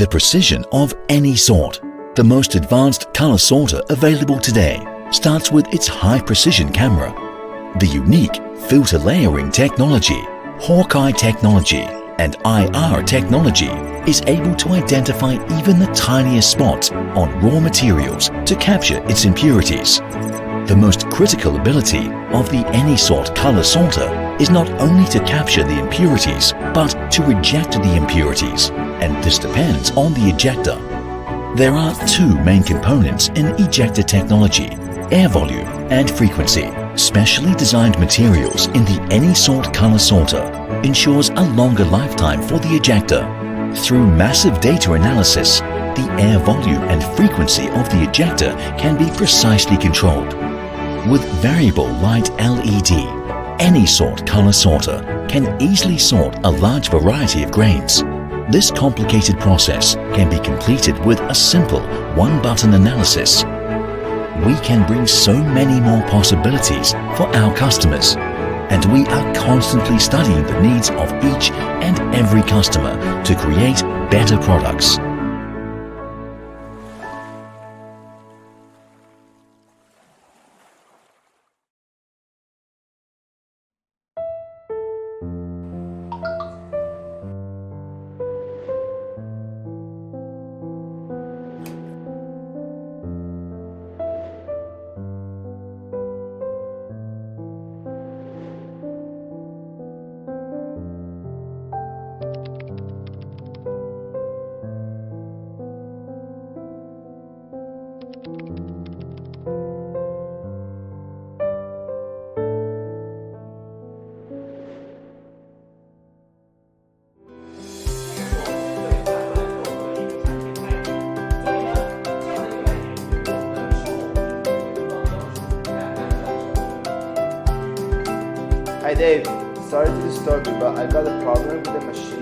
The precision of ANYSORT, the most advanced color sorter available today, starts with its high-precision camera. The unique filter layering technology, Hawkeye technology, and IR technology is able to identify even the tiniest spots on raw materials to capture its impurities. The most critical ability of the ANYSORT color sorter is not only to capture the impurities, but to reject the impurities, and this depends on the ejector. There are two main components in ejector technology: air volume and frequency. Specially designed materials in the ANYSORT color sorter ensures a longer lifetime for the ejector. Through massive data analysis, the air volume and frequency of the ejector can be precisely controlled. With variable light LED, ANYSORT color sorter can easily sort a large variety of grains. This complicated process can be completed with a simple one-button analysis. We can bring so many more possibilities for our customers, and we are constantly studying the needs of each and every customer to create better products. Hi Dave, sorry to disturb you, but I got a problem with the machine.